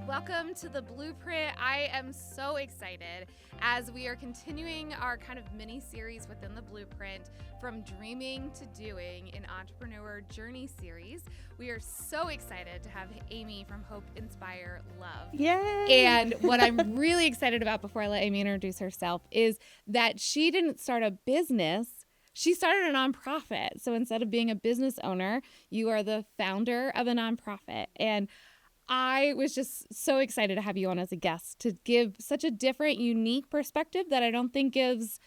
Welcome to The Blueprint. I am so excited as we are continuing our kind of mini-series within The Blueprint, From Dreaming to Doing, an Entrepreneur Journey series. We are so excited to have Amy from Hope, Inspire, Love. Yay! And what I'm really excited about before I let Amy introduce herself is that she didn't start a business. She started a nonprofit. So instead of being a business owner, you are the founder of a nonprofit. And I was just so excited to have you on as a guest to give such a different, unique perspective that I don't think gets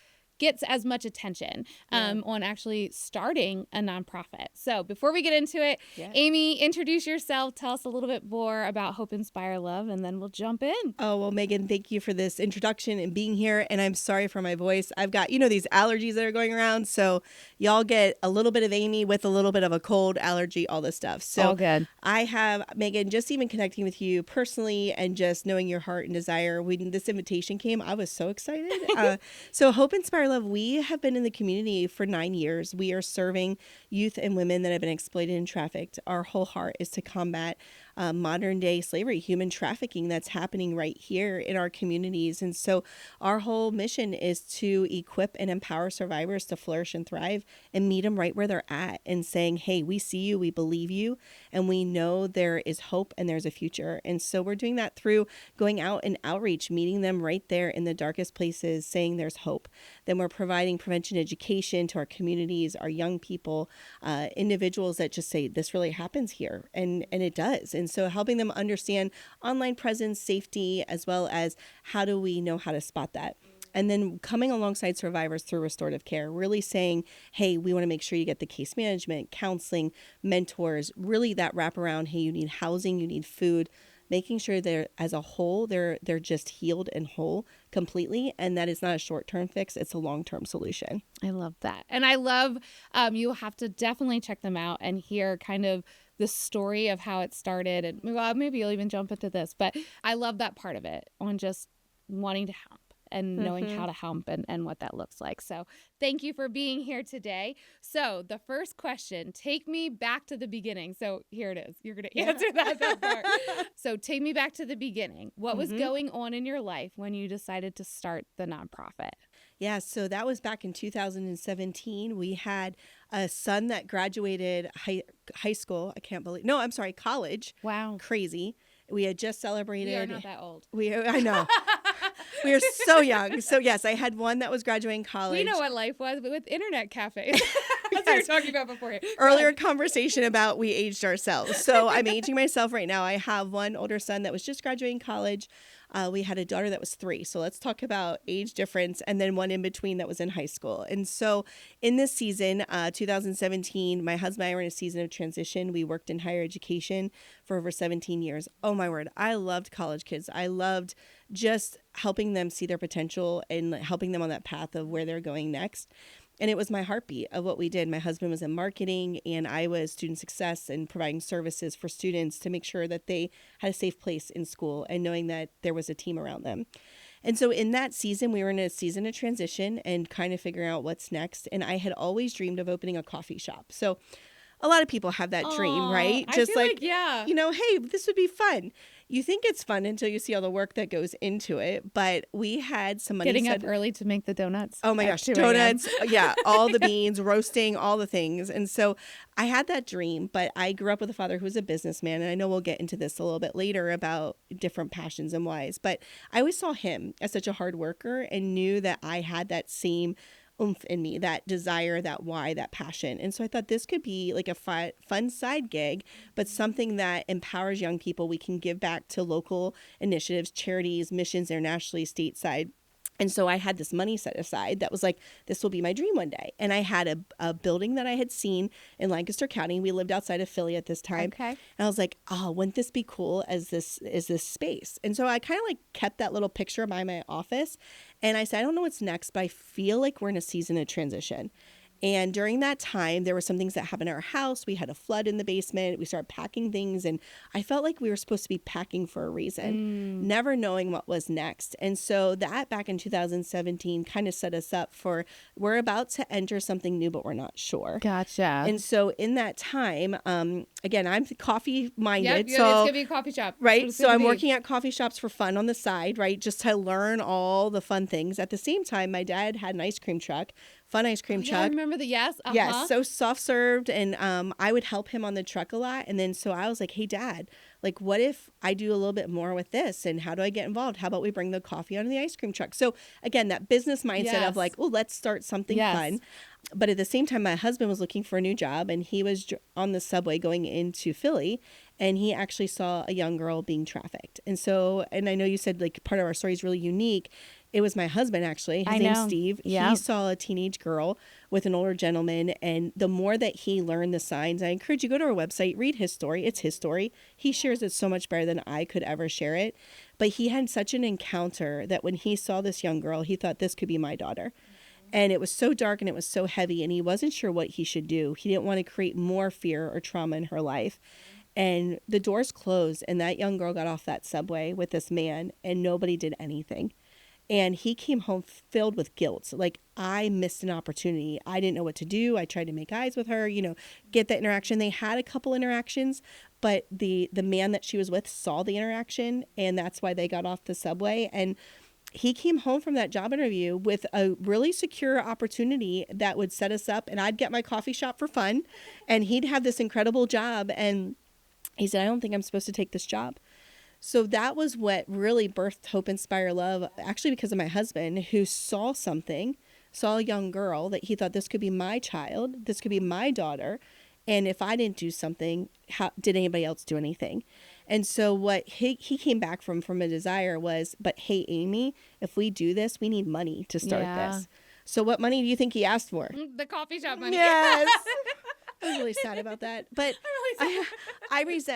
as much attention on actually starting a nonprofit. So before we get into it, Amy, introduce yourself. Tell us a little bit more about Hope, Inspire, Love, and then we'll jump in. Oh, well, Megan, thank you for this introduction and being here. And I'm sorry for my voice. I've got, these allergies that are going around. So y'all get a little bit of Amy with a little bit of a cold, allergy, all this stuff. So all good. I have, Megan, just even connecting with you personally and just knowing your heart and desire. When this invitation came, I was so excited. So Hope, Inspire, Love, we have been in the community for 9 years. We are serving youth and women that have been exploited and trafficked. Our whole heart is to combat modern day slavery, human trafficking that's happening right here in our communities. And so our whole mission is to equip and empower survivors to flourish and thrive and meet them right where they're at and saying, hey, we see you, we believe you, and we know there is hope and there's a future. And so we're doing that through going out and outreach, meeting them right there in the darkest places, saying there's hope. Then we're providing prevention education to our communities, our young people, individuals that just say this really happens here, and it does. And so helping them understand online presence, safety, as well as how do we know how to spot that. And then coming alongside survivors through restorative care, really saying, hey, we want to make sure you get the case management, counseling, mentors, really that wraparound. Hey, you need housing, you need food, making sure they're as a whole, they're just healed and whole completely. And that is not a short-term fix. It's a long-term solution. I love that. And I love, you'll have to definitely check them out and hear kind of the story of how it started. And maybe you'll even jump into this, but I love that part of it on just wanting to help and knowing how to help and what that looks like. So thank you for being here today. So the first question, take me back to the beginning. So here it is. You're going to answer that part. So take me back to the beginning. What was going on in your life when you decided to start the nonprofit? Yeah, so that was back in 2017. We had a son that graduated high school. College. Wow. Crazy. We had just celebrated. We are not that old. I know. We are so young. So yes, I had one that was graduating college. We know what life was, but with internet cafes. That's what we were talking about before. Earlier conversation about we aged ourselves. So I'm aging myself right now. I have one older son that was just graduating college. We had a daughter that was 3. So let's talk about age difference, and then one in between that was in high school. And so in this season, 2017, my husband and I were in a season of transition. We worked in higher education for over 17 years. Oh my word. I loved college kids. I loved just helping them see their potential and helping them on that path of where they're going next. And it was my heartbeat of what we did. My husband was in marketing and I was student success and providing services for students to make sure that they had a safe place in school and knowing that there was a team around them. And so in that season, we were in a season of transition and kind of figuring out what's next. And I had always dreamed of opening a coffee shop. So a lot of people have that dream, right? Just yeah. Hey, this would be fun. You think it's fun until you see all the work that goes into it. But we had some money getting up early to make the donuts. Oh my gosh, donuts. Yeah, all the beans, roasting, all the things. And so I had that dream, but I grew up with a father who was a businessman. And I know we'll get into this a little bit later about different passions and whys. But I always saw him as such a hard worker and knew that I had that same oomph in me, that desire, that why, that passion. And so I thought this could be like a fun side gig, but something that empowers young people. We can give back to local initiatives, charities, missions internationally, stateside. And so I had this money set aside that was like, this will be my dream one day. And I had a building that I had seen in Lancaster County. We lived outside of Philly at this time. Okay. And I was like, oh, wouldn't this be cool as this space? And so I kind of like kept that little picture by my office. And I said, I don't know what's next, but I feel like we're in a season of transition. And during that time, there were some things that happened in our house. We had a flood in the basement. We started packing things, and I felt like we were supposed to be packing for a reason, never knowing what was next. And so that back in 2017 kind of set us up for, we're about to enter something new, but we're not sure. Gotcha. And so in that time, again, I'm coffee minded. Yep, so it's gonna be a coffee shop. right. So I'm working at coffee shops for fun on the side, right? Just to learn all the fun things. At the same time, my dad had an ice cream truck, fun ice cream truck. I remember the yes. Yes, so soft served, and I would help him on the truck a lot. And then so I was like, hey, Dad, like, what if I do a little bit more with this? And how do I get involved? How about we bring the coffee onto the ice cream truck? So again, that business mindset of like, oh, let's start something fun. But at the same time, my husband was looking for a new job, and he was on the subway going into Philly, and he actually saw a young girl being trafficked. And so, and I know you said like part of our story is really unique. It was my husband, actually. His name's Steve. Yep. He saw a teenage girl with an older gentleman. And the more that he learned the signs, I encourage you, go to our website, read his story. It's his story. He shares it so much better than I could ever share it. But he had such an encounter that when he saw this young girl, he thought this could be my daughter. And it was so dark and it was so heavy, and he wasn't sure what he should do. He didn't want to create more fear or trauma in her life. And the doors closed, and that young girl got off that subway with this man, and nobody did anything. And he came home filled with guilt. Like, I missed an opportunity. I didn't know what to do. I tried to make eyes with her, get that interaction. They had a couple interactions, but the man that she was with saw the interaction, and that's why they got off the subway. And he came home from that job interview with a really secure opportunity that would set us up, and I'd get my coffee shop for fun, and he'd have this incredible job. And he said, I don't think I'm supposed to take this job. So that was what really birthed Hope Inspire Love, actually because of my husband, who saw a young girl that he thought, this could be my child, this could be my daughter. And if I didn't do something, how did anybody else do anything? And so what he came back from a desire was, but hey, Amy, if we do this, we need money to start this. So what money do you think he asked for? The coffee shop money. Yes. I was really sad about that, but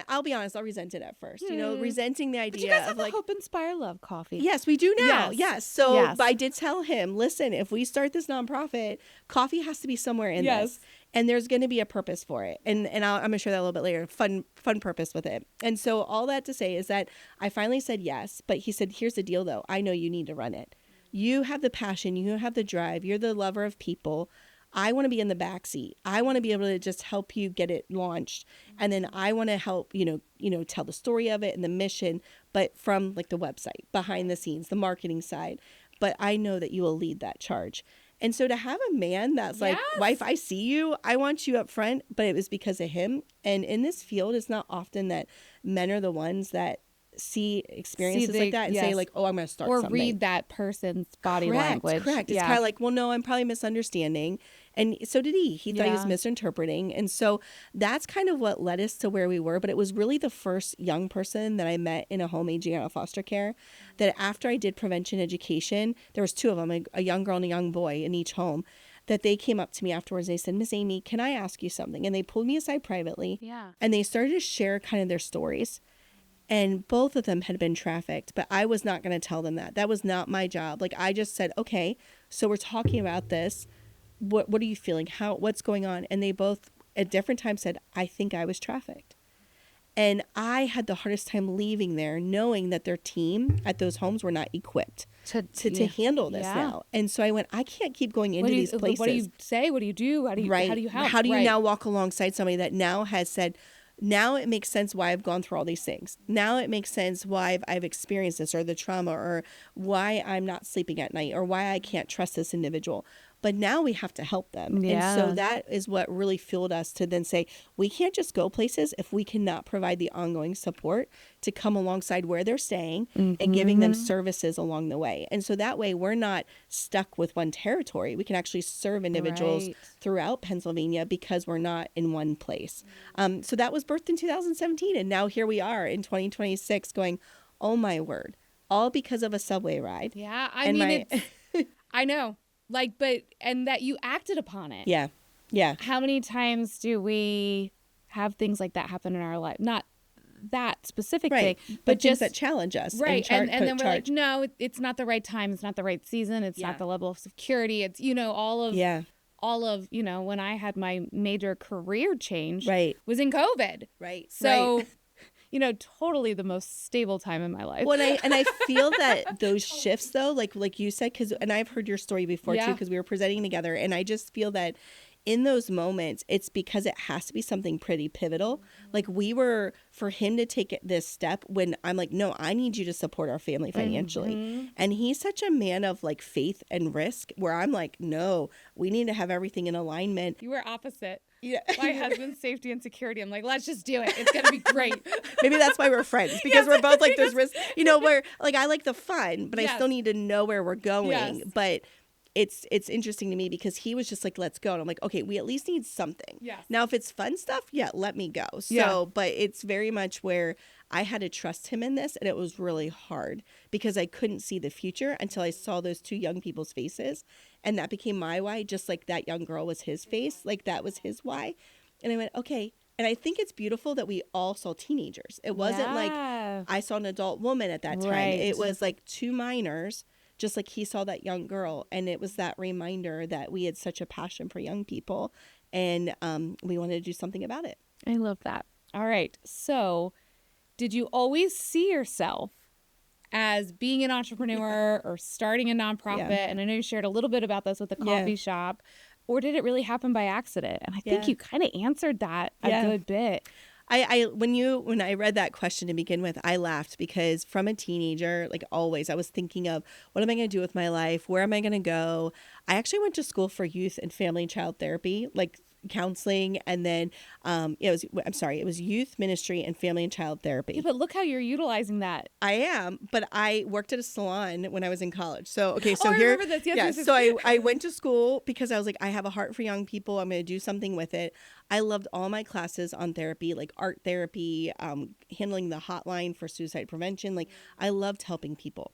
I'll be honest, I'll resent it at first, resenting the idea but you guys have of like Hope Inspire Love coffee. Yes, we do now. Yes. So, yes. But I did tell him, listen, if we start this nonprofit, coffee has to be somewhere in this, and there's going to be a purpose for it. And I'm going to share that a little bit later, fun purpose with it. And so all that to say is that I finally said yes, but he said, here's the deal though. I know you need to run it. You have the passion, you have the drive, you're the lover of people. I want to be in the back seat. I want to be able to just help you get it launched. And then I want to help, tell the story of it and the mission, but from like the website, behind the scenes, the marketing side. But I know that you will lead that charge. And so to have a man that's like, wife, I see you, I want you up front, but it was because of him. And in this field, it's not often that men are the ones that see experiences like that and say like, oh, I'm going to start something. Or read that person's body language. Correct. It's kind of like, well, no, I'm probably misunderstanding. And so did he. He thought he was misinterpreting. And so that's kind of what led us to where we were. But it was really the first young person that I met in a home aging out of foster care that after I did prevention education, there was two of them, a young girl and a young boy in each home, that they came up to me afterwards. They said, Miss Amy, can I ask you something? And they pulled me aside privately. Yeah. And they started to share kind of their stories. And both of them had been trafficked, but I was not going to tell them that. That was not my job. Like, I just said, okay, so we're talking about this. What are you feeling? What's going on? And they both at different times said, I think I was trafficked. And I had the hardest time leaving there, knowing that their team at those homes were not equipped to handle this now. And so I went, I can't keep going into these places. What do you say? What do you do? How do you help? How do you now walk alongside somebody that now has said, now it makes sense why I've gone through all these things. Now it makes sense why I've experienced this, or the trauma, or why I'm not sleeping at night, or why I can't trust this individual. But now we have to help them. And so that is what really fueled us to then say, we can't just go places if we cannot provide the ongoing support to come alongside where they're staying and giving them services along the way. And so that way we're not stuck with one territory. We can actually serve individuals throughout Pennsylvania because we're not in one place. So that was birthed in 2017. And now here we are in 2026 going, oh my word, all because of a subway ride. Yeah. I mean, I know. And that you acted upon it. Yeah. Yeah. How many times do we have things like that happen in our life? Not that specific thing, but just that challenge us. Right. And then we're like, no, it's not the right time. It's not the right season. It's not the level of security. It's, all of all of, when I had my major career change Right. was in COVID. Right. So, right. Totally the most stable time in my life. Well, I feel that those shifts though, like you said, and I've heard your story before too, because we were presenting together, and I just feel that in those moments, it's because it has to be something pretty pivotal. Like for him to take this step when I'm like, no, I need you to support our family financially. Mm-hmm. And he's such a man of like faith and risk, where I'm like, no, we need to have everything in alignment. You were opposite. Yeah. My husband's safety and security. I'm like, let's just do it. It's going to be great. Maybe that's why we're friends, because we're both like, there's risk, where like I like the fun, but I still need to know where we're going. Yes. But it's interesting to me because he was just like, let's go. And I'm like, okay, we at least need something. Yes. Now, if it's fun stuff, let me go. So, but it's very much where I had to trust him in this. And it was really hard because I couldn't see the future until I saw those two young people's faces. And that became my why, just like that young girl was his face. Like that was his why. And I went, okay. And I think it's beautiful that we all saw teenagers. It wasn't like I saw an adult woman at that time. Right. It was like two minors, just like he saw that young girl. And it was that reminder that we had such a passion for young people, and we wanted to do something about it. I love that. All right. So did you always see yourself as being an entrepreneur or starting a nonprofit? Yeah. And I know you shared a little bit about this with the coffee shop. Or did it really happen by accident? And I think you kind of answered that a good bit. When I read that question to begin with, I laughed because from a teenager, like always, I was thinking of what am I going to do with my life? Where am I going to go? I actually went to school for youth and family and child therapy, like counseling, and then it was youth ministry and family and child therapy. Yeah, but look how you're utilizing that. I am, but I worked at a salon when I was in college. So I remember this. Yes. So I went to school because I was like, I have a heart for young people. I'm going to do something with it. I loved all my classes on therapy, like art therapy, handling the hotline for suicide prevention. Like I loved helping people.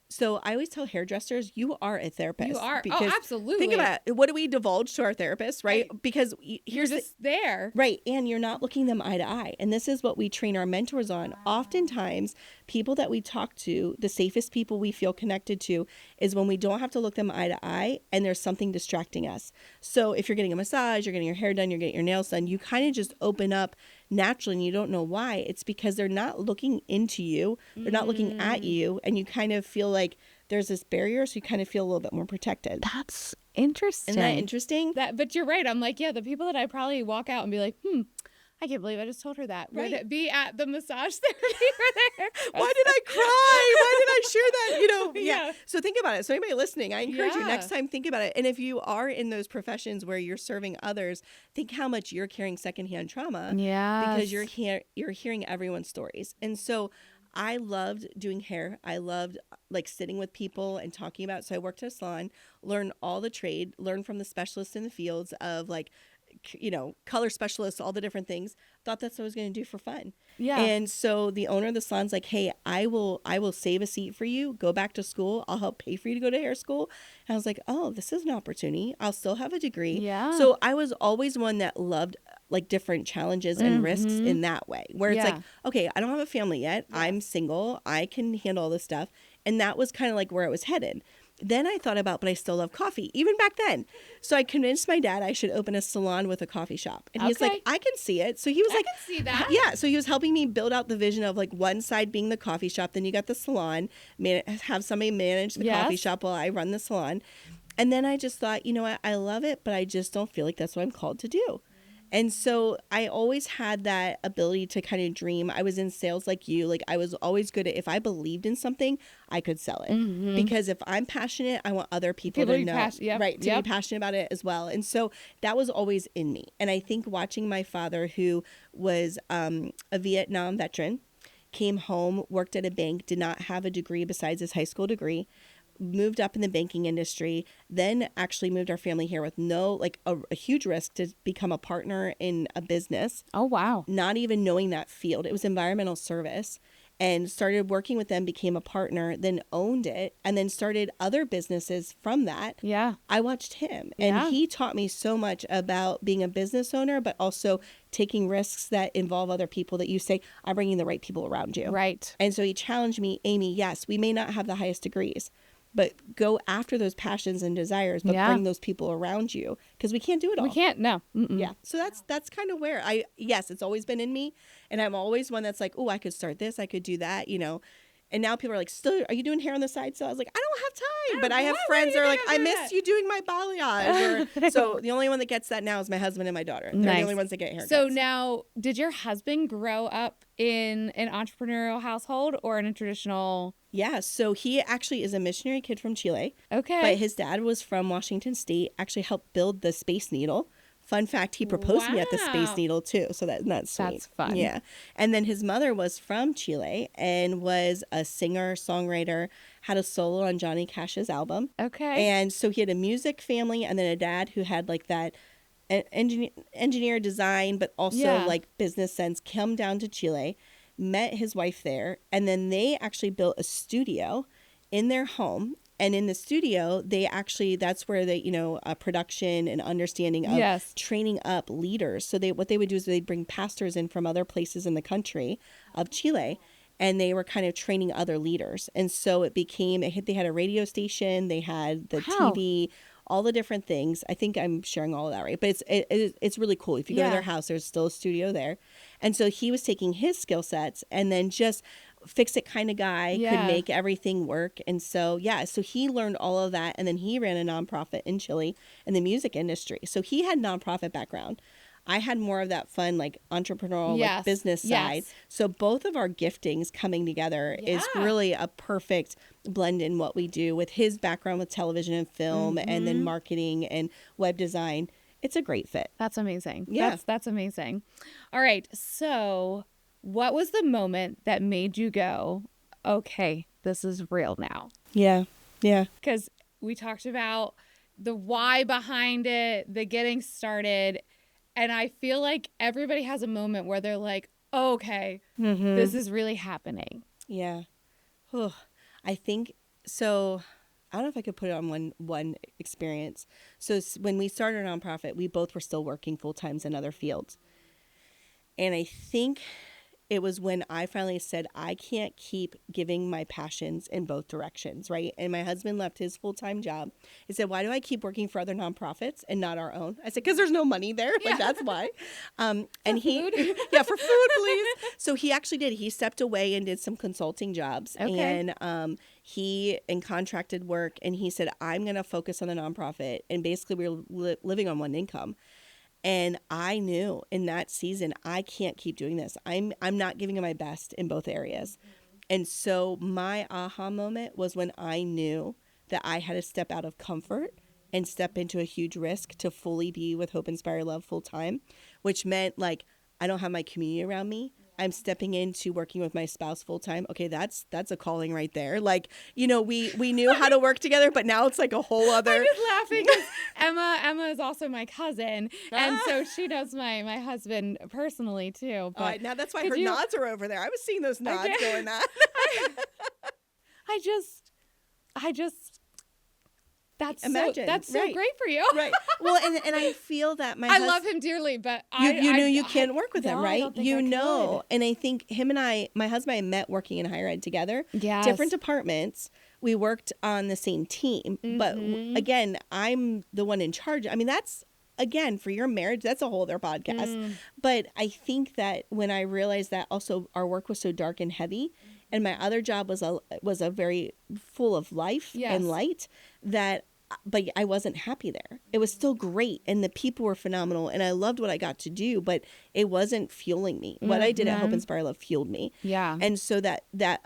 So I always tell hairdressers, you are a therapist. You are. Because absolutely. Think about it. What do we divulge to our therapists, right? Because you're just there. Right. And you're not looking them eye to eye. And this is what we train our mentors on. Oftentimes, people that we talk to, the safest people we feel connected to, is when we don't have to look them eye to eye and there's something distracting us. So if you're getting a massage, you're getting your hair done, you're getting your nails done, you kind of just open up naturally and you don't know why. It's because they're not looking into you. They're not looking at you. And you kind of feel like there's this barrier. So you kind of feel a little bit more protected. That's interesting. Isn't that interesting? But you're right. I'm like, the people that I probably walk out and be like, I can't believe I just told her that. Right. Would it be at the massage therapy there? Why did I cry? Why did I share that? Yeah. So think about it. So anybody listening, I encourage you next time, think about it. And if you are in those professions where you're serving others, think how much you're carrying secondhand trauma. Yeah. Because you're hearing everyone's stories. And so I loved doing hair. I loved like sitting with people and talking about it. So I worked at a salon, learned all the trade, learned from the specialists in the fields of like, color specialists, all the different things. Thought that's what I was going to do for fun. Yeah. And so the owner of the salon's like, hey, I will save a seat for you. Go back to school. I'll help pay for you to go to hair school. And I was like, oh, this is an opportunity. I'll still have a degree. Yeah. So I was always one that loved like different challenges and risks in that way, where it's like, okay, I don't have a family yet. Yeah. I'm single. I can handle all this stuff. And that was kind of like where I was headed. Then I thought about, but I still love coffee, even back then. So I convinced my dad I should open a salon with a coffee shop. And he's like, I can see it. So he was I can see that. Yeah. So he was helping me build out the vision of like one side being the coffee shop. Then you got the salon, have somebody manage the coffee shop while I run the salon. And then I just thought, you know what? I love it, but I just don't feel like that's what I'm called to do. And so I always had that ability to kind of dream. I was in sales like you. Like I was always good at, if I believed in something, I could sell it. Because if I'm passionate, I want other people to know. Right. To be passionate about it as well. And so that was always in me. And I think watching my father, who was a Vietnam veteran, came home, worked at a bank, did not have a degree besides his high school degree, moved up in the banking industry, then actually moved our family here with a huge risk to become a partner in a business. Oh, wow. Not even knowing that field. It was environmental service, and started working with them, became a partner, then owned it, and then started other businesses from that. Yeah. I watched him, and he taught me so much about being a business owner, but also taking risks that involve other people, that you say, I'm bringing the right people around you. Right. And so he challenged me, Amy, yes, we may not have the highest degrees, but go after those passions and desires, but bring those people around you, because we can't do it all. We can't. No. Mm-mm. Yeah. So that's kind of where yes, it's always been in me. And I'm always one that's like, oh, I could start this. I could do that, And now people are like, still, are you doing hair on the side? So I was like, I don't have time. But I have friends that are like, I miss you doing my balayage. So the only one that gets that now is my husband and my daughter. They're the only ones that get haircuts. So now, did your husband grow up in an entrepreneurial household or in a traditional? Yeah. So he actually is a missionary kid from Chile. Okay. But his dad was from Washington State, actually helped build the Space Needle. Fun fact, he proposed to me at the Space Needle too, so that's sweet. That's fun. Yeah. And then his mother was from Chile and was a singer, songwriter, had a solo on Johnny Cash's album. Okay. And so he had a music family and then a dad who had like that engineer design, but also like business sense, come down to Chile, met his wife there, and then they actually built a studio in their home. And in the studio, that's where they, production and understanding of training up leaders. So what they would do is they'd bring pastors in from other places in the country of Chile, and they were kind of training other leaders. And so they had a radio station, they had the TV, all the different things. I think I'm sharing all of that, right? But it's really cool. If you go to their house, there's still a studio there. And so he was taking his skill sets and then just fix-it kind of guy, could make everything work. And so, so he learned all of that. And then he ran a nonprofit in Chile in the music industry. So he had nonprofit background. I had more of that fun, like entrepreneurial, like business side. So both of our giftings coming together is really a perfect blend in what we do with his background with television and film and then marketing and web design. It's a great fit. That's amazing. Yeah. That's amazing. All right. So what was the moment that made you go, okay, this is real now? Yeah. Yeah. Because we talked about the why behind it, the getting started. And I feel like everybody has a moment where they're like, oh, okay, this is really happening. Yeah. I think so. I don't know if I could put it on one experience. So when we started our nonprofit, we both were still working full times in other fields. And I think it was when I finally said, I can't keep giving my passions in both directions, right? And my husband left his full-time job. He said, why do I keep working for other nonprofits and not our own? I said, because there's no money there. Like, that's why. And for food? Yeah, for food, please. So he actually did. He stepped away and did some consulting jobs. Okay. And he contracted work. And he said, I'm going to focus on the nonprofit. And basically, we were living on one income. And I knew in that season, I can't keep doing this. I'm not giving it my best in both areas. And so my aha moment was when I knew that I had to step out of comfort and step into a huge risk to fully be with Hope Inspire Love full time, which meant like I don't have my community around me. I'm stepping into working with my spouse full time. Okay, that's a calling right there. Like, we knew how to work together, but now it's like a whole other. I'm just laughing because Emma is also my cousin, and so she knows my husband personally too. But now that's why her nods are over there. I was seeing those nods going on. I just. That's Imagine. So great for you. Right. Well, and I feel that I love him dearly, but you knew you can't work with him, right? I don't think I could. And I think him and my husband and I met working in higher ed together. Yes. Different departments. We worked on the same team. But again, I'm the one in charge. I mean, that's, again, for your marriage, that's a whole other podcast. But I think that when I realized that also our work was so dark and heavy, and my other job was a very full of life and light, but I wasn't happy there. It was still great, and the people were phenomenal, and I loved what I got to do, but it wasn't fueling me. What I did at Hope Inspire Love fueled me. Yeah. And so that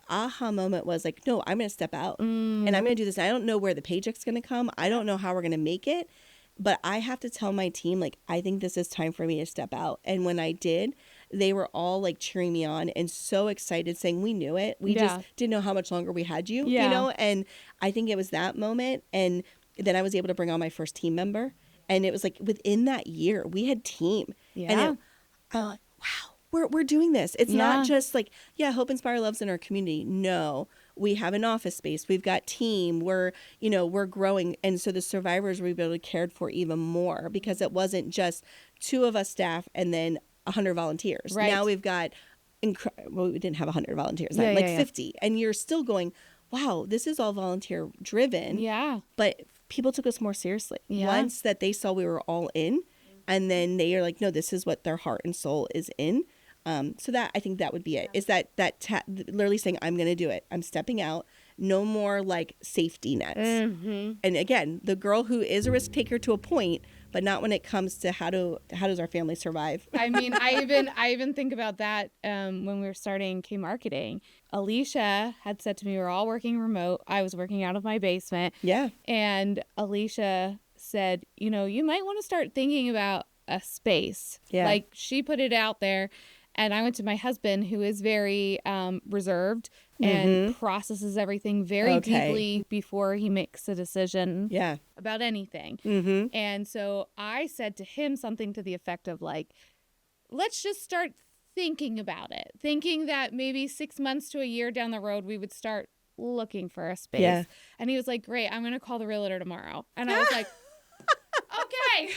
aha moment was like, no, I'm going to step out, and I'm going to do this. I don't know where the paycheck's going to come. I don't know how we're going to make it, but I have to tell my team, like, I think this is time for me to step out. And when I did, they were all like cheering me on and so excited, saying we knew it. We just didn't know how much longer we had you, and I think it was that moment. And then I was able to bring on my first team member, and it was like within that year we had team. And I'm like, wow, we're doing this. It's not just like, Hope Inspire Love's in our community. No, we have an office space. We've got team. We're growing. And so the survivors were able to cared for even more, because it wasn't just 2 of us staff and then 100 volunteers. Right. Now we've got, we didn't have 100 volunteers, 50. And you're still going, wow, this is all volunteer driven. Yeah. But people took us more seriously Yeah. once that they saw we were all in, and then they are like, no, this is what their heart and soul is in. So that, I think that would be it, is that literally saying, I'm going to do it. I'm stepping out. No more like safety nets. Mm-hmm. And again, the girl who is a risk taker to a point, but not when it comes to how does our family survive? I mean, I even think about that when we were starting K Marketing. Alicia had said to me, we were all working remote. I was working out of my basement. Yeah. And Alicia said, you know, you might want to start thinking about a space. Yeah. Like, she put it out there. And I went to my husband, who is very reserved and processes everything very deeply before he makes a decision about anything. Mm-hmm. And so I said to him something to the effect of like, let's just start thinking about it. Thinking that maybe 6 months to a year down the road, we would start looking for a space. Yeah. And he was like, great, I'm going to call the realtor tomorrow. And I was like, okay.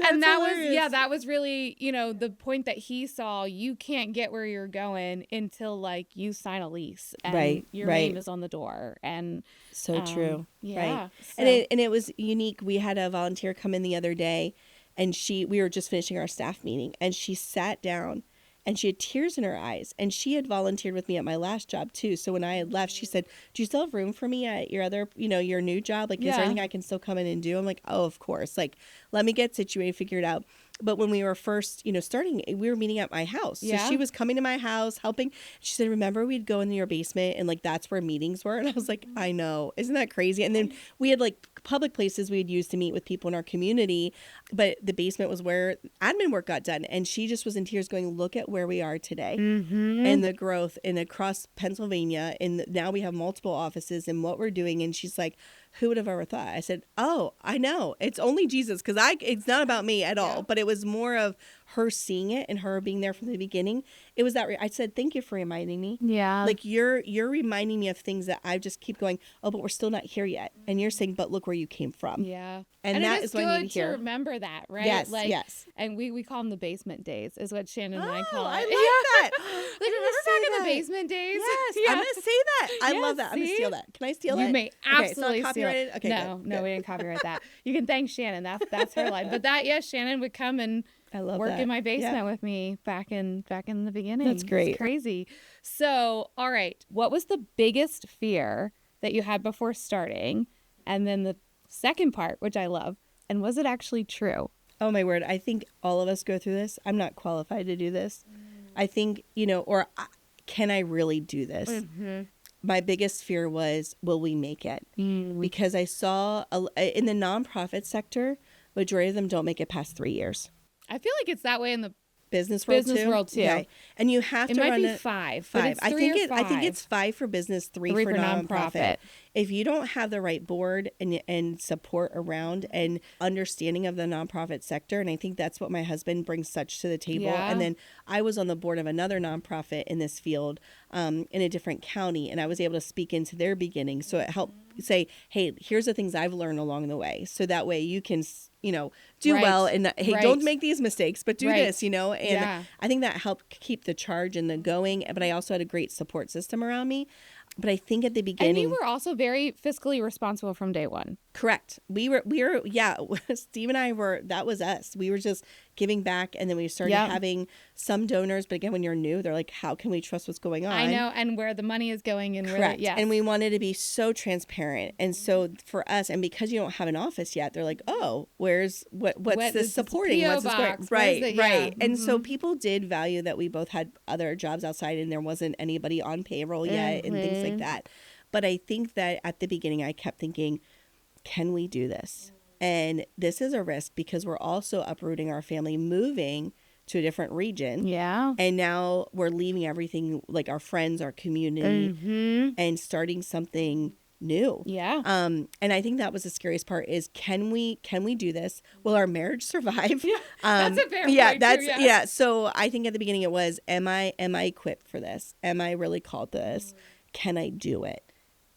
And that was really, you know, the point that he saw. You can't get where you're going until like you sign a lease and your name is on the door. And so true. Yeah. Right. So. And it was unique. We had a volunteer come in the other day, and we were just finishing our staff meeting, and she sat down and she had tears in her eyes, and she had volunteered with me at my last job too. So when I had left, she said, do you still have room for me at your other, you know, your new job? Like, is there anything I can still come in and do? I'm like, oh, of course. Like, let me get situated, figure it out. But when we were first, you know, starting, we were meeting at my house. So she was coming to my house, helping. She said, remember, we'd go in your basement and like, that's where meetings were. And I was like, I know. Isn't that crazy? And then we had like public places we had used to meet with people in our community. But the basement was where admin work got done. And she just was in tears going, look at where we are today and the growth and across Pennsylvania. And now we have multiple offices and what we're doing. And she's like, who would have ever thought? I said, oh, I know. It's only Jesus, because it's not about me at all. But it was more of her seeing it and her being there from the beginning. It was that I said, thank you for reminding me. Yeah. Like you're reminding me of things that I just keep going, oh, but we're still not here yet. And you're saying, but look where you came from. Yeah. And that is what I need to hear. To remember that, right? Yes, like, yes. And we call them the basement days, is what Shannon and I call it. I like that. Like, remember back in the basement days? Yes, I'm going to say that. I love that. I'm going to steal that. Can I steal it? You may absolutely steal it. Okay, no, we didn't copyright that. You can thank Shannon. That's her line. But Shannon would come and work in my basement with me back in the beginning. That's great. It's crazy. So, all right. What was the biggest fear that you had before starting? And then the second part, which I love, and was it actually true? Oh, my word. I think all of us go through this. I'm not qualified to do this. I think, you know, can I really do this? Mm-hmm. My biggest fear was, will we make it? Because I saw in the nonprofit sector, majority of them don't make it past 3 years. I feel like it's that way in the business world too. Okay. And you have to run it. It might be 5. I think it's 5 for business, 3 for nonprofit. If you don't have the right board and support around and understanding of the nonprofit sector, and I think that's what my husband brings such to the table. Yeah. And then I was on the board of another nonprofit in this field in a different county, and I was able to speak into their beginning. So it helped say, hey, here's the things I've learned along the way. So that way you can, you know, do well and hey, don't make these mistakes, but do this, you know. And I think that helped keep the charge and the going. But I also had a great support system around me. But I think at the beginning, and you were also very fiscally responsible from day one. Correct. We were, Steve and I were, that was us. We were just giving back. And then we started having some donors. But again, when you're new, they're like, how can we trust what's going on? I know. And where the money is going. And correct. Yes. And we wanted to be so transparent. And so for us, and because you don't have an office yet, they're like, oh, what's this supporting? PO what's this box? Right. Right. And so people did value that we both had other jobs outside and there wasn't anybody on payroll yet and things like that. But I think that at the beginning, I kept thinking, can we do this? And this is a risk because we're also uprooting our family, moving to a different region. Yeah. And now we're leaving everything, like our friends, our community, and starting something new. Yeah. And I think that was the scariest part is, can we do this? Will our marriage survive? Yeah. That's a fair point too, So I think at the beginning it was, am I equipped for this? Am I really called to this? Can I do it?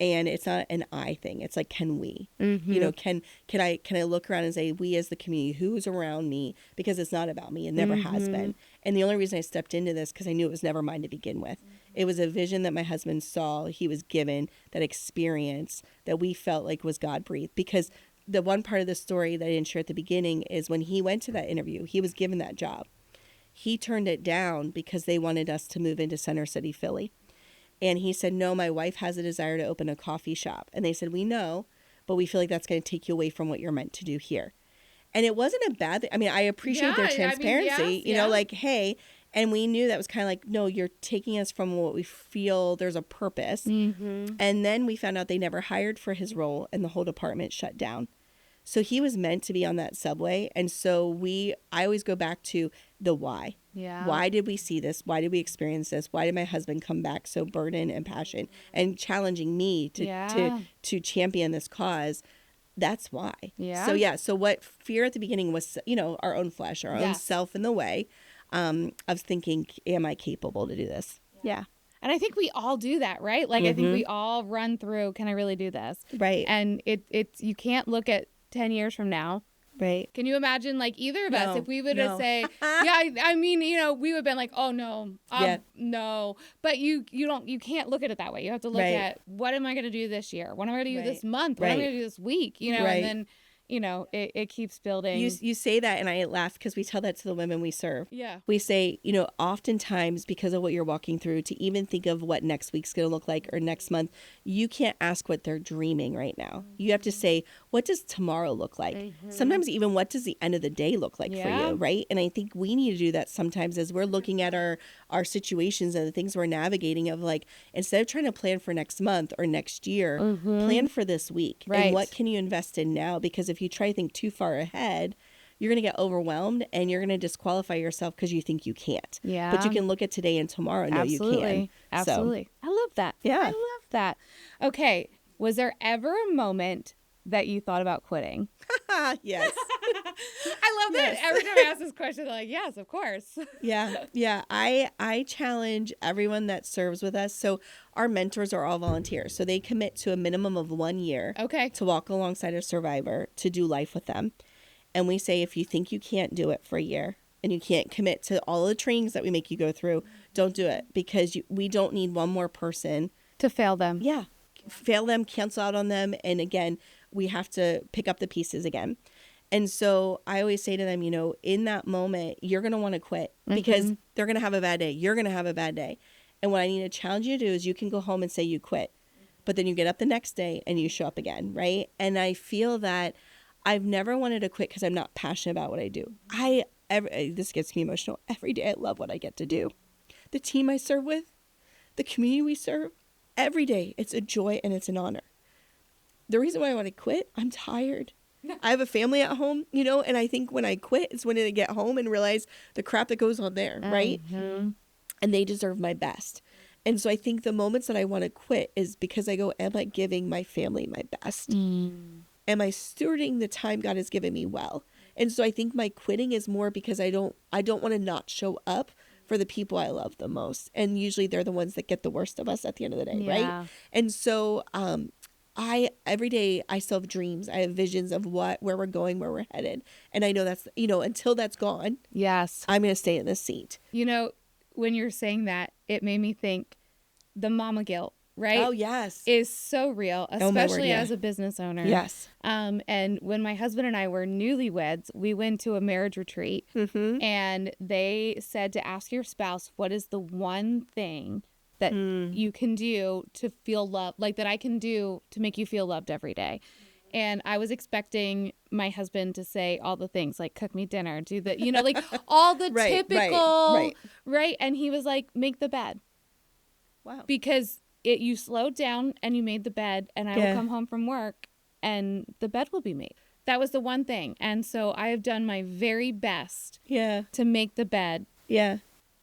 And it's not an I thing. It's like, can we? You know, can I look around and say, we as the community, who's around me? Because it's not about me. It never has been. And the only reason I stepped into this, because I knew it was never mine to begin with. It was a vision that my husband saw, he was given, that experience that we felt like was God-breathed. Because the one part of the story that I didn't share at the beginning is when he went to that interview, he was given that job. He turned it down because they wanted us to move into Center City, Philly. And he said, no, my wife has a desire to open a coffee shop. And they said, we know, but we feel like that's going to take you away from what you're meant to do here. And it wasn't a bad thing. I mean, I appreciate their transparency, you know, like, hey, and we knew that was kind of like, no, you're taking us from what we feel there's a purpose. And then we found out they never hired for his role and the whole department shut down. So he was meant to be on that subway. And so I always go back to the why. Yeah. Why did we see this? Why did we experience this? Why did my husband come back so burdened and passionate and challenging me to champion this cause? That's why. Yeah. So what fear at the beginning was, you know, our own flesh, our own self in the way of thinking, am I capable to do this? Yeah. And I think we all do that, right? Like, I think we all run through, can I really do this? Right. And it's you can't look at 10 years from now. Right. Can you imagine, like, either of us, if we would have say, I mean, you know, we would have been like, oh, no, no. But you can't look at it that way. You have to look at, what am I going to do this year? What am I going to do this month? What am I going to do this week? You know, and then, you know, it keeps building. You say that, and I laugh because we tell that to the women we serve. Yeah. We say, you know, oftentimes because of what you're walking through, to even think of what next week's going to look like or next month, you can't ask what they're dreaming right now. You have to say, what does tomorrow look like? Sometimes even what does the end of the day look like for you, right? And I think we need to do that sometimes as we're looking at our situations and the things we're navigating of, like, instead of trying to plan for next month or next year, plan for this week. Right. And what can you invest in now? Because if you try to think too far ahead, you're going to get overwhelmed and you're going to disqualify yourself because you think you can't. Yeah. But you can look at today and tomorrow and know you can. Absolutely. So, I love that. Yeah. I love that. Okay. Was there ever a moment that you thought about quitting? Yes. I love that. Every time I ask this question, they're like, yes, of course. Yeah. I challenge everyone that serves with us. So our mentors are all volunteers. So they commit to a minimum of 1 year to walk alongside a survivor, to do life with them. And we say, if you think you can't do it for a year and you can't commit to all the trainings that we make you go through, don't do it, because we don't need one more person to fail them. Yeah. Fail them, cancel out on them. And again, we have to pick up the pieces again. And so I always say to them, you know, in that moment, you're going to want to quit because they're going to have a bad day. You're going to have a bad day. And what I need to challenge you to do is you can go home and say you quit, but then you get up the next day and you show up again. Right. And I feel that I've never wanted to quit because I'm not passionate about what I do. This gets me emotional. Every day I love what I get to do. The team I serve with, the community we serve, every day it's a joy and it's an honor. The reason why I want to quit, I'm tired. I have a family at home, you know, and I think when I quit, it's when I get home and realize the crap that goes on there, right? And they deserve my best. And so I think the moments that I want to quit is because I go, am I giving my family my best? Am I stewarding the time God has given me well? And so I think my quitting is more because I don't want to not show up for the people I love the most. And usually they're the ones that get the worst of us at the end of the day, right? And so every day I still have dreams. I have visions of where we're going, where we're headed. And I know that's, you know, until that's gone, I'm going to stay in this seat. You know, when you're saying that, it made me think the mama guilt, right? Oh, yes. Is so real, especially as a business owner. Yes. And when my husband and I were newlyweds, we went to a marriage retreat and they said to ask your spouse, what is the one thing that you can do to feel loved, like that I can do to make you feel loved every day? And I was expecting my husband to say all the things, like cook me dinner, do the, you know, like all the typical, right? And he was like, make the bed. Wow. Because you slowed down and you made the bed, and I will come home from work and the bed will be made. That was the one thing. And so I have done my very best to make the bed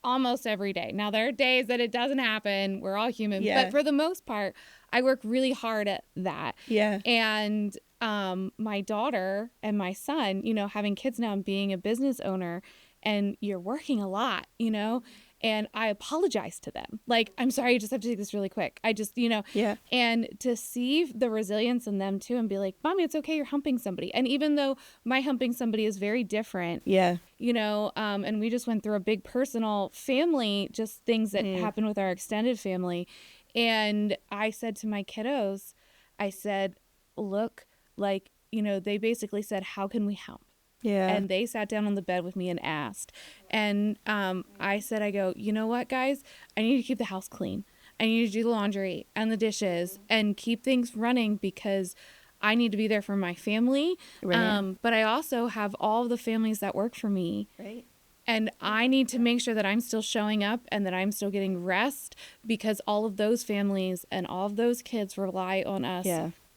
almost every day. Now, there are days that it doesn't happen. We're all human. But for the most part, I work really hard at that. And my daughter and my son, you know, having kids now and being a business owner, and you're working a lot, you know, And I apologized to them. Like, I'm sorry, I just have to take this really quick. I just, Yeah. and to see the resilience in them too and be like, Mommy, it's okay. You're humping somebody. And even though my humping somebody is very different, Yeah. and we just went through a big personal family, just things that happened with our extended family. And I said to my kiddos, I said, look, like, they basically said, how can we help? Yeah. And they sat down on the bed with me and asked. And I said, I go, you know what, guys? I need to keep the house clean. I need to do the laundry and the dishes and keep things running because I need to be there for my family. Right. But I also have all of the families that work for me. Right. And I need to make sure that I'm still showing up and that I'm still getting rest because all of those families and all of those kids rely on us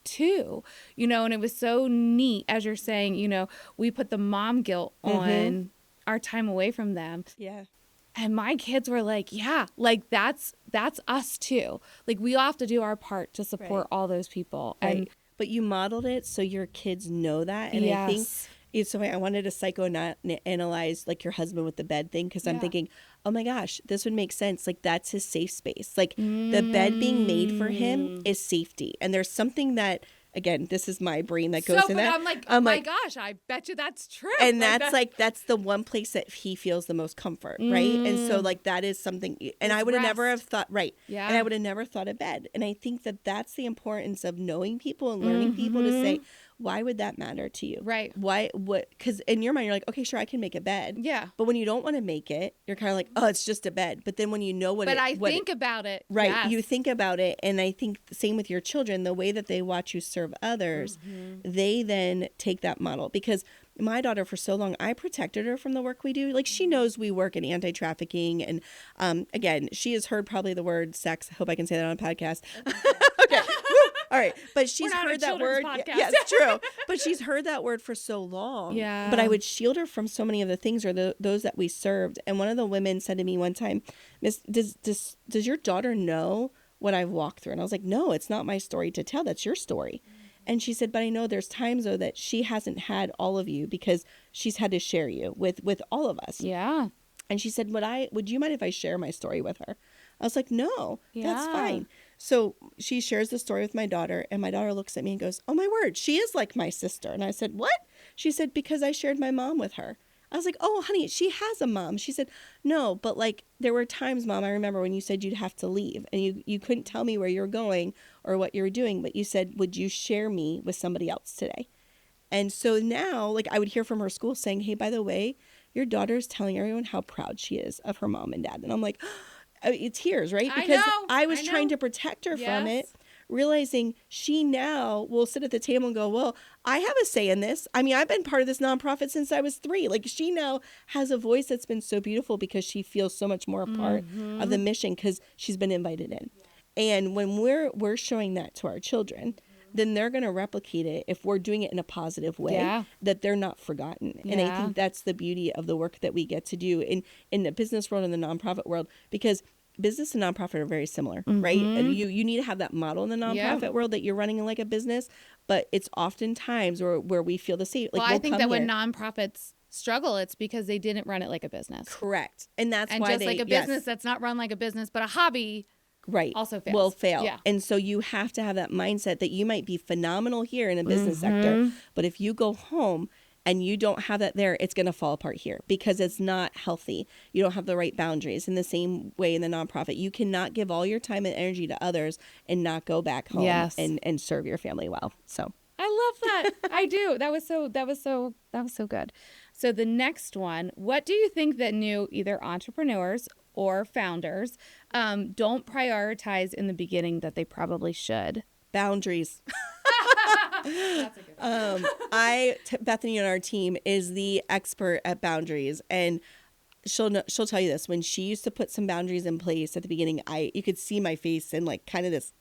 too, and it was so neat, as you're saying, we put the mom guilt on our time away from them. Yeah. And my kids were like, yeah, like that's us too. Like we all have to do our part to support all those people. Right. And but you modeled it so your kids know that. And I think it's so I wanted to psychoanalyze like your husband with the bed thing because I'm thinking, oh my gosh, this would make sense. Like that's his safe space. Like the bed being made for him is safety. And there's something that, again, this is my brain that goes in that. I'm like, oh my gosh, I bet you that's true. And that's the one place that he feels the most comfort, right? And so like that is something, and I would have never have thought, and I would have never thought of bed. And I think that that's the importance of knowing people and learning people to say, why would that matter to you? Right. Why? What? Because in your mind, you're like, okay, sure, I can make a bed. Yeah. But when you don't want to make it, you're kind of like, oh, it's just a bed. But then when you know what think about it. Right. Yes. You think about it. And I think the same with your children, the way that they watch you serve others, they then take that model. Because my daughter, for so long, I protected her from the work we do. Like she knows we work in anti-trafficking. And again, she has heard probably the word sex. I hope I can say that on a podcast. Okay. All right. But she's heard that word. Yes, true. But she's heard that word for so long. Yeah. But I would shield her from so many of the things or those that we served. And one of the women said to me one time, Miss, does your daughter know what I've walked through? And I was like, no, it's not my story to tell. That's your story. And she said, but I know there's times though that she hasn't had all of you because she's had to share you with all of us. Yeah. And she said, would you mind if I share my story with her? I was like, no, that's fine. So she shares the story with my daughter, and my daughter looks at me and goes, oh my word, she is like my sister. And I said, what? She said, because I shared my mom with her. I was like, oh, honey, she has a mom. She said, no, but like there were times, Mom, I remember when you said you'd have to leave and you couldn't tell me where you were going or what you were doing, but you said, would you share me with somebody else today? And so now, like I would hear from her school saying, hey, by the way, your daughter's telling everyone how proud she is of her mom and dad. And I'm like, it's tears, right? Because I was trying to protect her from it, realizing she now will sit at the table and go, well, I have a say in this. I mean, I've been part of this nonprofit since I was 3. Like she now has a voice that's been so beautiful because she feels so much more a part of the mission because she's been invited in. And when we're showing that to our children, then they're going to replicate it if we're doing it in a positive way, that they're not forgotten. And I think that's the beauty of the work that we get to do in the business world and the nonprofit world, because business and nonprofit are very similar, right? And you need to have that model in the nonprofit world that you're running like a business, but it's oftentimes where we feel the same. Like, well, I think that when nonprofits struggle, it's because they didn't run it like a business. Correct. And that's why just like a business that's not run like a business, but a hobby also fails. Will fail. Yeah. And so you have to have that mindset that you might be phenomenal here in a business sector, but if you go home and you don't have that there, it's going to fall apart here because it's not healthy. You don't have the right boundaries. In the same way in the nonprofit, you cannot give all your time and energy to others and not go back home and serve your family well. So I love that. I do. That was so good. So the next one, what do you think that new either entrepreneurs or founders don't prioritize in the beginning that they probably should? Boundaries. That's a good one. Bethany on our team is the expert at boundaries, and she'll tell you this. When she used to put some boundaries in place at the beginning, you could see my face and like kind of this,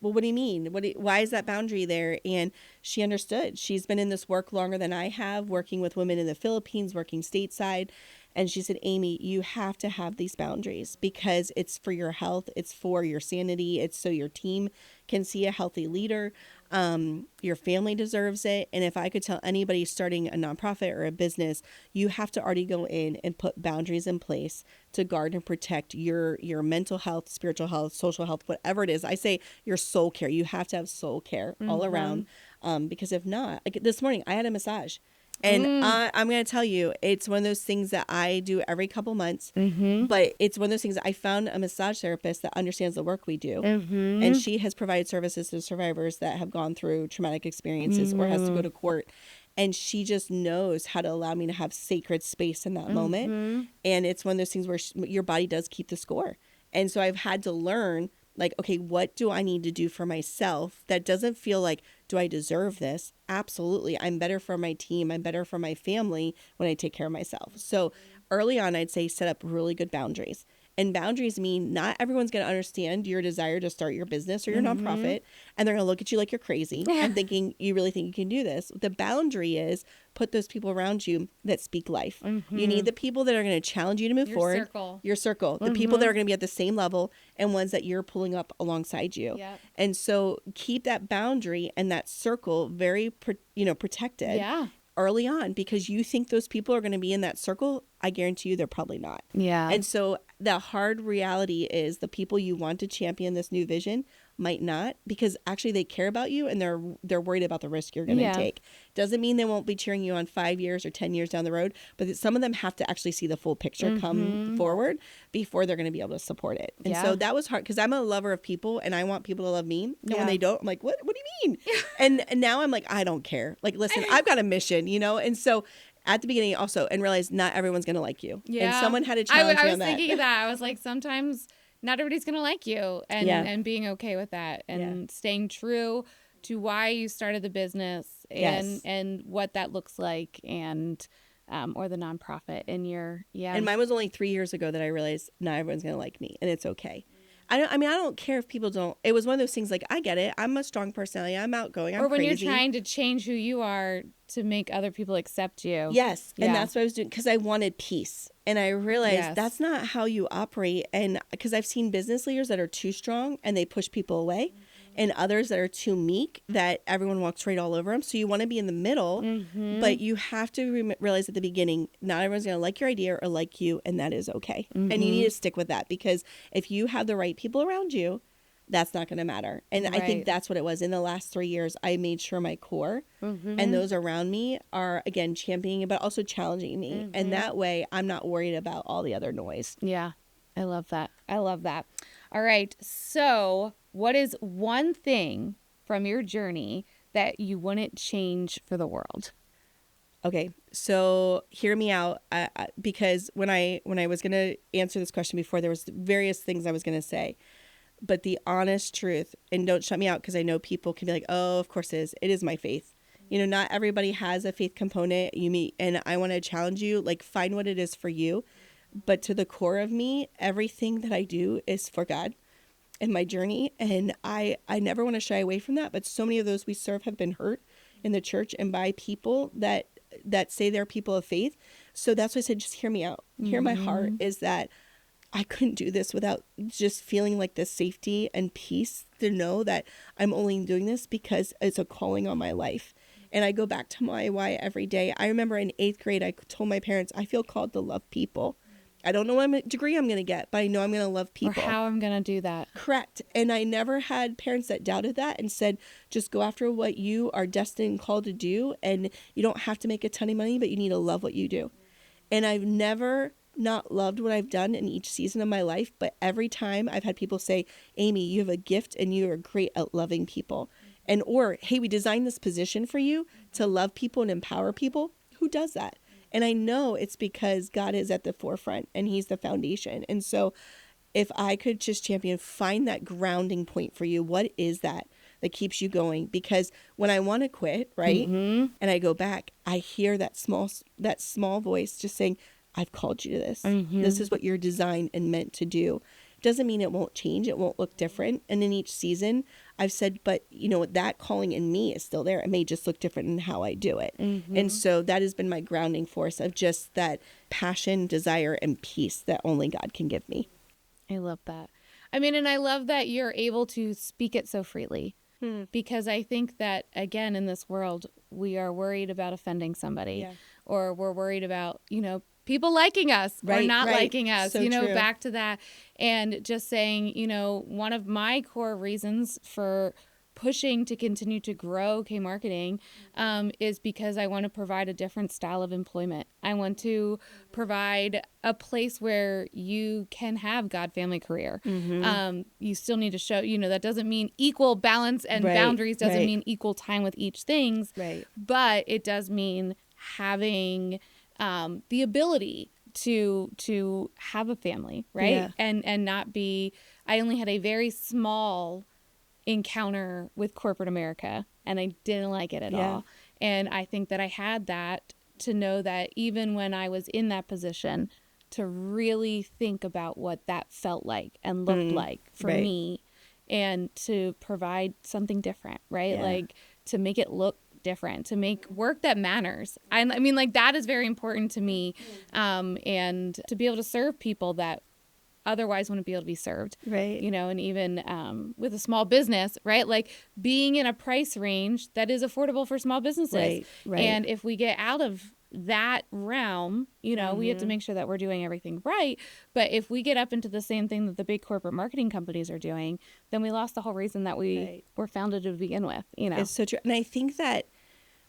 well, what do you mean? Why is that boundary there? And she understood. She's been in this work longer than I have, working with women in the Philippines, working stateside. And she said, Amy, you have to have these boundaries because it's for your health. It's for your sanity. It's so your team can see a healthy leader. Your family deserves it. And if I could tell anybody starting a nonprofit or a business, you have to already go in and put boundaries in place to guard and protect your mental health, spiritual health, social health, whatever it is. I say your soul care. You have to have soul care all around. Because if not, like this morning, I had a massage. And I'm going to tell you, it's one of those things that I do every couple months. But it's one of those things that I found a massage therapist that understands the work we do. And she has provided services to survivors that have gone through traumatic experiences or has to go to court. And she just knows how to allow me to have sacred space in that moment. And it's one of those things where your body does keep the score. And so I've had to learn, like, okay, what do I need to do for myself that doesn't feel like, do I deserve this? Absolutely. I'm better for my team. I'm better for my family when I take care of myself. So early on, I'd say set up really good boundaries. And boundaries mean not everyone's going to understand your desire to start your business or your nonprofit. And they're going to look at you like you're crazy and thinking, you really think you can do this? The boundary is put those people around you that speak life. You need the people that are going to challenge you to move forward. Your circle. The people that are going to be at the same level and ones that you're pulling up alongside you. Yep. And so keep that boundary and that circle very, protected. Early on, because you think those people are going to be in that circle, I guarantee you they're probably not. Yeah. And so the hard reality is the people you want to champion this new vision might not, because actually they care about you and they're worried about the risk you're going to take. Doesn't mean they won't be cheering you on 5 years or 10 years down the road, but some of them have to actually see the full picture come forward before they're going to be able to support it. And so that was hard, because I'm a lover of people and I want people to love me. And when they don't, I'm like, what do you mean? and now I'm like, I don't care. Like, listen, I've got a mission, And so at the beginning also, and realize not everyone's going to like you. And someone had to challenge me on that. I was thinking that. I was like, sometimes not everybody's going to like you, and being okay with that, and staying true to why you started the business and what that looks like, and or the nonprofit and And mine was only 3 years ago that I realized not everyone's going to like me, and it's okay. I don't care if people don't. It was one of those things, like, I get it. I'm a strong personality. I'm outgoing. I'm crazy. Or when crazy. You're trying to change who you are to make other people accept you. Yes. And that's what I was doing, because I wanted peace. And I realized that's not how you operate. And because I've seen business leaders that are too strong and they push people away, and others that are too meek that everyone walks right all over them. So you want to be in the middle, but you have to realize at the beginning, not everyone's going to like your idea or like you, and that is okay. And you need to stick with that, because if you have the right people around you, that's not going to matter. And I think that's what it was. In the last 3 years, I made sure my core and those around me are, again, championing, but also challenging me. And that way, I'm not worried about all the other noise. Yeah. I love that. All right. So what is one thing from your journey that you wouldn't change for the world? Okay, so hear me out, because when I was going to answer this question before, there was various things I was going to say. But the honest truth, and don't shut me out, because I know people can be like, oh, of course it is my faith. Not everybody has a faith component. And I want to challenge you, like, find what it is for you. But to the core of me, everything that I do is for God and my journey. And I never want to shy away from that. But so many of those we serve have been hurt in the church and by people that say they're people of faith. So that's why I said, just hear me out. Hear my heart, is that I couldn't do this without just feeling like the safety and peace to know that I'm only doing this because it's a calling on my life. And I go back to my why every day. I remember in 8th grade, I told my parents, I feel called to love people. I don't know what degree I'm going to get, but I know I'm going to love people. Or how I'm going to do that. Correct. And I never had parents that doubted that and said, just go after what you are destined and called to do. And you don't have to make a ton of money, but you need to love what you do. And I've never not loved what I've done in each season of my life. But every time I've had people say, Amy, you have a gift and you are great at loving people. And or, hey, we designed this position for you to love people and empower people. Who does that? And I know it's because God is at the forefront and he's the foundation. And so if I could just champion, find that grounding point for you. What is that keeps you going? Because when I want to quit, right, and I go back, I hear that small voice just saying, I've called you to this. This is what you're designed and meant to do. Doesn't mean it won't change. It won't look different. And in each season, I've said, but that calling in me is still there. It may just look different in how I do it. And so that has been my grounding force of just that passion, desire, and peace that only God can give me. I love that. I mean, and I love that you're able to speak it so freely. Because I think that, again, in this world, we are worried about offending somebody, or we're worried about, people liking us or not liking us, so true. Back to that. And just saying, one of my core reasons for pushing to continue to grow K-Marketing is because I want to provide a different style of employment. I want to provide a place where you can have God, family, career. You still need to show, that doesn't mean equal balance and boundaries, doesn't mean equal time with each things, but it does mean having the ability to have a family, right? And not be, I only had a very small encounter with corporate America, and I didn't like it at all. And I think that I had that to know that even when I was in that position, to really think about what that felt like and looked like for me, and to provide something different, right? Like to make it look different, to make work that matters. I mean, like, that is very important to me, and to be able to serve people that otherwise wouldn't be able to be served, and even with a small business, right? Like being in a price range that is affordable for small businesses. And if we get out of that realm, we have to make sure that we're doing everything right. But if we get up into the same thing that the big corporate marketing companies are doing, then we lost the whole reason that we were founded to begin with. It's so true. And I think that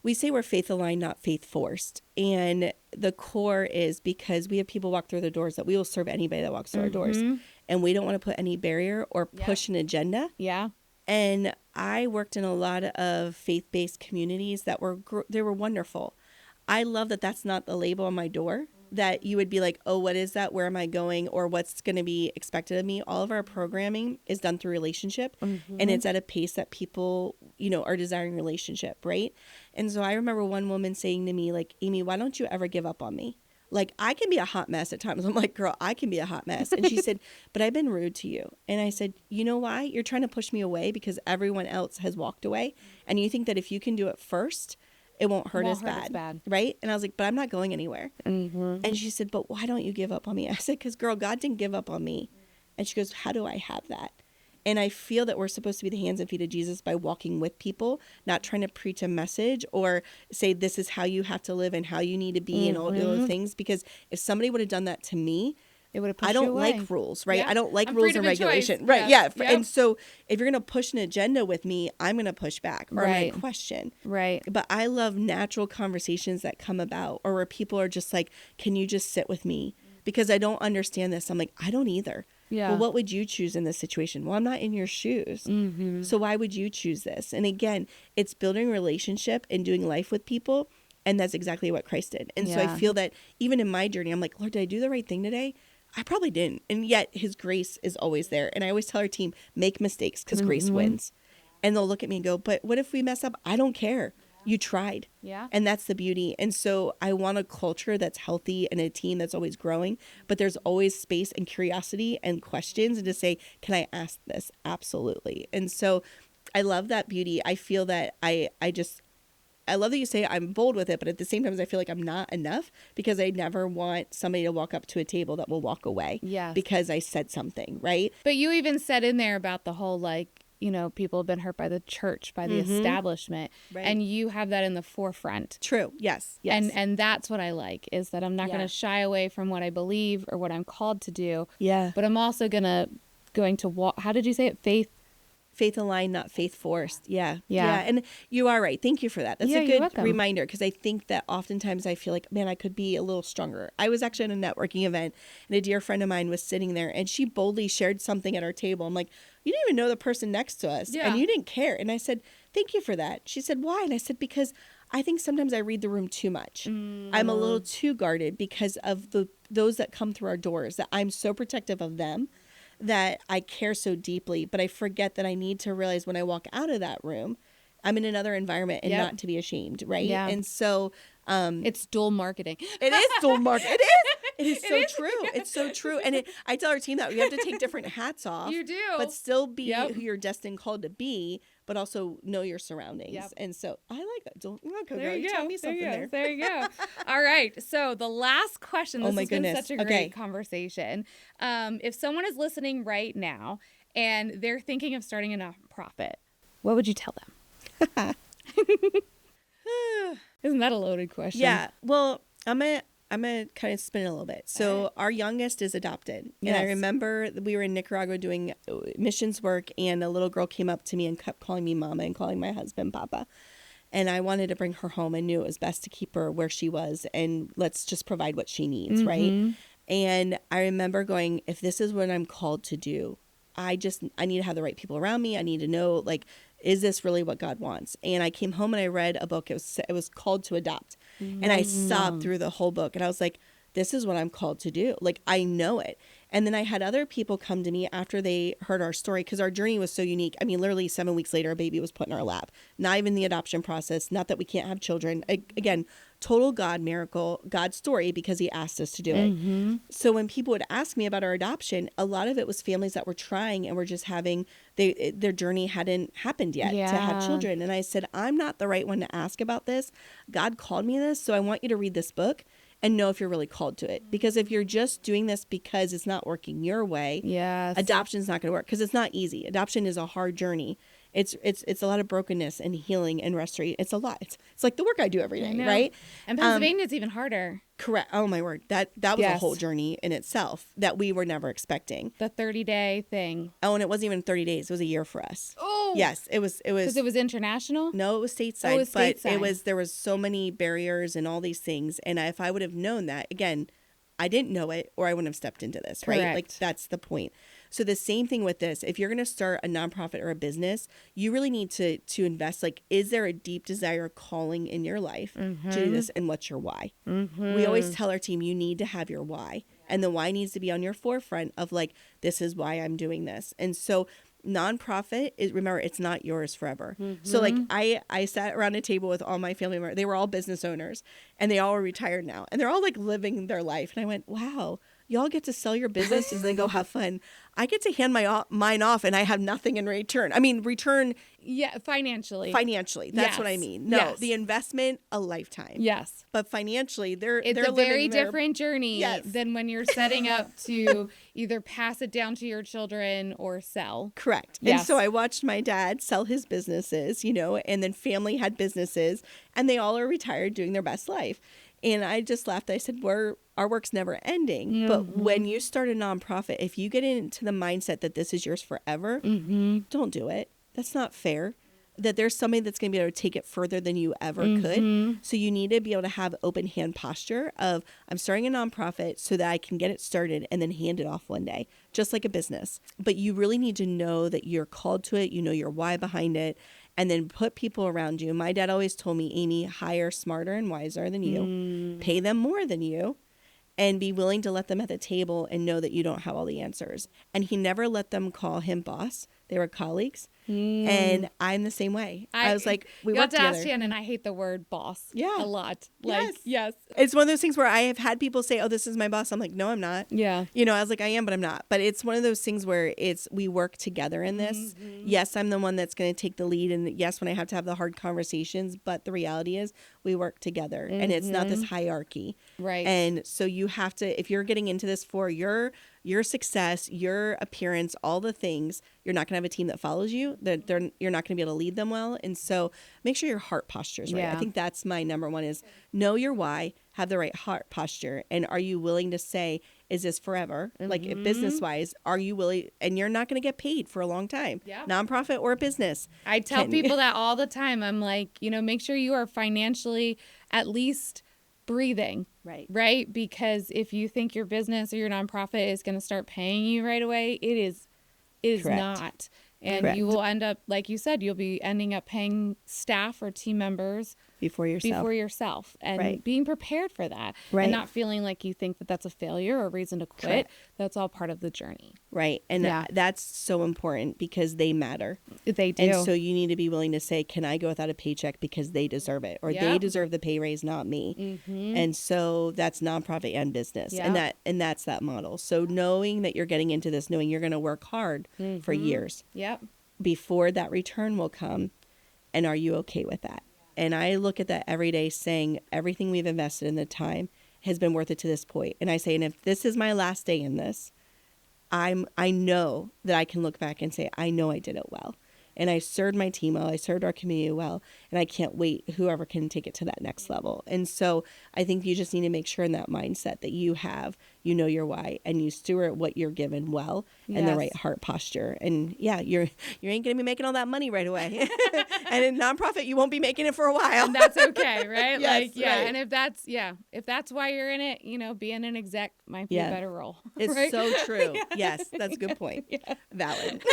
we say we're faith aligned, not faith forced. And the core is because we have people walk through the doors that we will serve anybody that walks through our doors. And we don't want to put any barrier or push an agenda. And I worked in a lot of faith-based communities that were wonderful. I love that that's not the label on my door, that you would be like, oh, what is that? Where am I going? Or what's going to be expected of me? All of our programming is done through relationship, and it's at a pace that people, are desiring relationship, right? And so I remember one woman saying to me, like, Amy, why don't you ever give up on me? Like, I can be a hot mess at times. I'm like, girl, I can be a hot mess. And she said, but I've been rude to you. And I said, you know why? You're trying to push me away because everyone else has walked away. And you think that if you can do it first, it won't hurt as bad. Right? And I was like, but I'm not going anywhere. And she said, but why don't you give up on me? I said, because girl, God didn't give up on me. And she goes, how do I have that? And I feel that we're supposed to be the hands and feet of Jesus by walking with people, not trying to preach a message or say this is how you have to live and how you need to be and all those things. Because if somebody would have done that to me, it would have pushed I don't you away. like rules, right? Yeah. I don't like I'm rules and regulation. choice. Right. Yes. Yeah. Yep. And so if you're going to push an agenda with me, I'm going to push back or I'm going to question. Right. But I love natural conversations that come about or where people are just like, can you just sit with me? Because I don't understand this. I'm like, I don't either. Yeah. Well, what would you choose in this situation? Well, I'm not in your shoes. So why would you choose this? And again, it's building relationship and doing life with people. And that's exactly what Christ did. And so I feel that even in my journey, I'm like, Lord, did I do the right thing today? I probably didn't. And yet his grace is always there. And I always tell our team, make mistakes because grace wins. And they'll look at me and go, but what if we mess up? I don't care. You tried. Yeah. And that's the beauty. And so I want a culture that's healthy and a team that's always growing, but there's always space and curiosity and questions and to say, can I ask this? Absolutely. And so I love that beauty. I feel that I love that you say I'm bold with it, but at the same time, I feel like I'm not enough because I never want somebody to walk up to a table that will walk away because I said something, right? But you even said in there about the whole, like, people have been hurt by the church, by the establishment, and you have that in the forefront. True. Yes. And that's what I like, is that I'm not going to shy away from what I believe or what I'm called to do. Yeah. But I'm also going to walk. How did you say it? Faith aligned, not faith forced. Yeah. And you are right. Thank you for that. That's a good reminder because I think that oftentimes I feel like, man, I could be a little stronger. I was actually at a networking event and a dear friend of mine was sitting there and she boldly shared something at our table. I'm like, you didn't even know the person next to us and you didn't care. And I said, thank you for that. She said, why? And I said, because I think sometimes I read the room too much. I'm a little too guarded because of those that come through our doors, that I'm so protective of them, that I care so deeply, but I forget that I need to realize when I walk out of that room, I'm in another environment and not to be ashamed, right? Yeah. And so it's dual marketing. It is dual marketing. It is so true. It's so true. And I tell our team that we have to take different hats off. You do. But still be who you're destined called to be, but also know your surroundings. Yep. And so I like that. There you go. Tell me something there. There you go. All right. So the last question. This has been such a great conversation. If someone is listening right now and they're thinking of starting a nonprofit, what would you tell them? Isn't that a loaded question? Yeah. Well, I'm gonna kind of spin it a little bit. So our youngest is adopted. Yes. And I remember we were in Nicaragua doing missions work, and a little girl came up to me and kept calling me mama and calling my husband papa. And I wanted to bring her home. I knew it was best to keep her where she was, and let's just provide what she needs, right? And I remember going, if this is what I'm called to do, I need to have the right people around me. I need to know, like, is this really what God wants? And I came home and I read a book. It was called To Adopt. And I sobbed through the whole book. And I was like, this is what I'm called to do. Like, I know it. And then I had other people come to me after they heard our story, because our journey was so unique. I mean, literally 7 weeks later, a baby was put in our lap. Not even the adoption process. Not that we can't have children. Again, total God miracle, God's story, because he asked us to do it. So when people would ask me about our adoption, a lot of it was families that were trying and were just having, their journey hadn't happened yet to have children. And I said, I'm not the right one to ask about this. God called me this, so I want you to read this book and know if you're really called to it. Because if you're just doing this because it's not working your way, adoption's not going to work, because it's not easy. Adoption is a hard journey. It's a lot of brokenness and healing and restoration. It's a lot. It's like the work I do every day, right? And Pennsylvania's even harder. Correct. Oh my word. That was a whole journey in itself that we were never expecting. The 30-day thing. Oh, and it wasn't even 30 days. It was a year for us. Oh. Yes, it was. Because it was international? No, it was stateside. Oh, it was stateside. But there was so many barriers and all these things. And if I would have known that, again, I didn't know it, or I wouldn't have stepped into this, Correct. right? Like, that's the point. So the same thing with this. If you're going to start a nonprofit or a business, you really need to invest. Like, is there a deep desire, calling in your life to do this, and what's your why? We always tell our team, you need to have your why, and the why needs to be on your forefront of, like, this is why I'm doing this. And so nonprofit is, remember, it's not yours forever. So like I sat around a table with all my family members. They were all business owners, and they all were retired now, and they're all like living their life. And I went, wow, y'all get to sell your business and then go have fun. I get to hand mine off, and I have nothing in return. I mean, return. Yeah, financially. That's what I mean. No, the investment, a lifetime. Yes. But financially, It's they're a very different journey Yes. than when you're setting up to either pass it down to your children or sell. Correct. Yes. And so I watched my dad sell his businesses, and then family had businesses, and they all are retired doing their best life. And I just laughed. I said, our work's never ending. But when you start a nonprofit, if you get into the mindset that this is yours forever, don't do it. That's not fair. That there's somebody that's going to be able to take it further than you ever could. So you need to be able to have open hand posture of, I'm starting a nonprofit so that I can get it started and then hand it off one day, just like a business. But you really need to know that you're called to it. You know your why behind it. And then put people around you. My dad always told me, Amy, hire smarter and wiser than you, pay them more than you, and be willing to let them at the table and know that you don't have all the answers. And he never let them call him boss. They were colleagues. And I'm the same way. I was like, we work together. Ask Shannon, I hate the word boss a lot. Yes. It's one of those things where I have had people say, oh, this is my boss. I'm like, no, I'm not. Yeah. I was like, I am, but I'm not. But it's one of those things where we work together in this. Yes, I'm the one that's going to take the lead. And yes, when I have to have the hard conversations, but the reality is we work together, and it's not this hierarchy. Right. And so you have to, if you're getting into this for your success, your appearance, all the things, you're not going to have a team that follows you. You're not going to be able to lead them well. And so make sure your heart posture is right. I think that's my number one, is know your why, have the right heart posture. And are you willing to say, is this forever? Like business wise, are you willing? And you're not going to get paid for a long time. Yeah. Nonprofit or a business. I tell people that all the time. I'm like, make sure you are financially at least breathing. Right. Because if you think your business or your nonprofit is going to start paying you right away, it is not. And you will end up, like you said, you'll be ending up paying staff or team members before yourself. And being prepared for that. And not feeling like you think that that's a failure or a reason to quit. That's all part of the journey. Right. And that's so important, because they matter. They do. And so you need to be willing to say, can I go without a paycheck because they deserve it, or they deserve the pay raise, not me. And so that's nonprofit and business. And that's that model. So knowing that you're getting into this, knowing you're going to work hard for years before that return will come. And are you okay with that? And I look at that every day, saying everything we've invested in the time has been worth it to this point. And I say, and if this is my last day in this, I know that I can look back and say, I know I did it well. and I served my team well, I served our community well, and I can't wait whoever can take it to that next level. And so I think you just need to make sure in that mindset that you know your why, and you steward what you're given well, and the right heart posture. And yeah, you ain't gonna be making all that money right away. And in nonprofit, you won't be making it for a while. And that's okay, right? Yes, right. And if that's why you're in it, being an exec might be a better role. It's right? so true. Yes, that's a good point. Valid.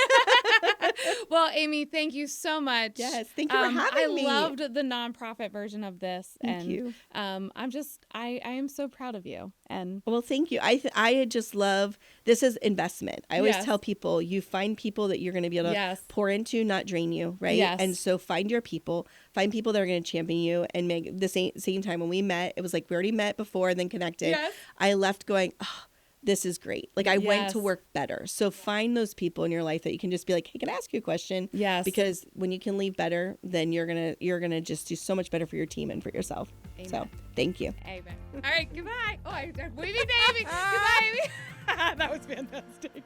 Well, Amy, thank you so much. Yes, thank you for having me. I loved the nonprofit version of this. Thank you. I am so proud of you. And well, thank you. I just love, this is investment. I always tell people, you find people that you're going to be able to pour into, not drain you, right? Yes. And so find your people, find people that are going to champion you. And make the same time when we met, it was like we already met before and then connected. Yes. I left going, oh, this is great. Like I went to work better. So find those people in your life that you can just be like, hey, can I ask you a question? Yes. Because when you can leave better, then you're gonna just do so much better for your team and for yourself. Amen. So thank you. Amen. All right, goodbye. Oh, we need Amy. Goodbye, Amy. That was fantastic.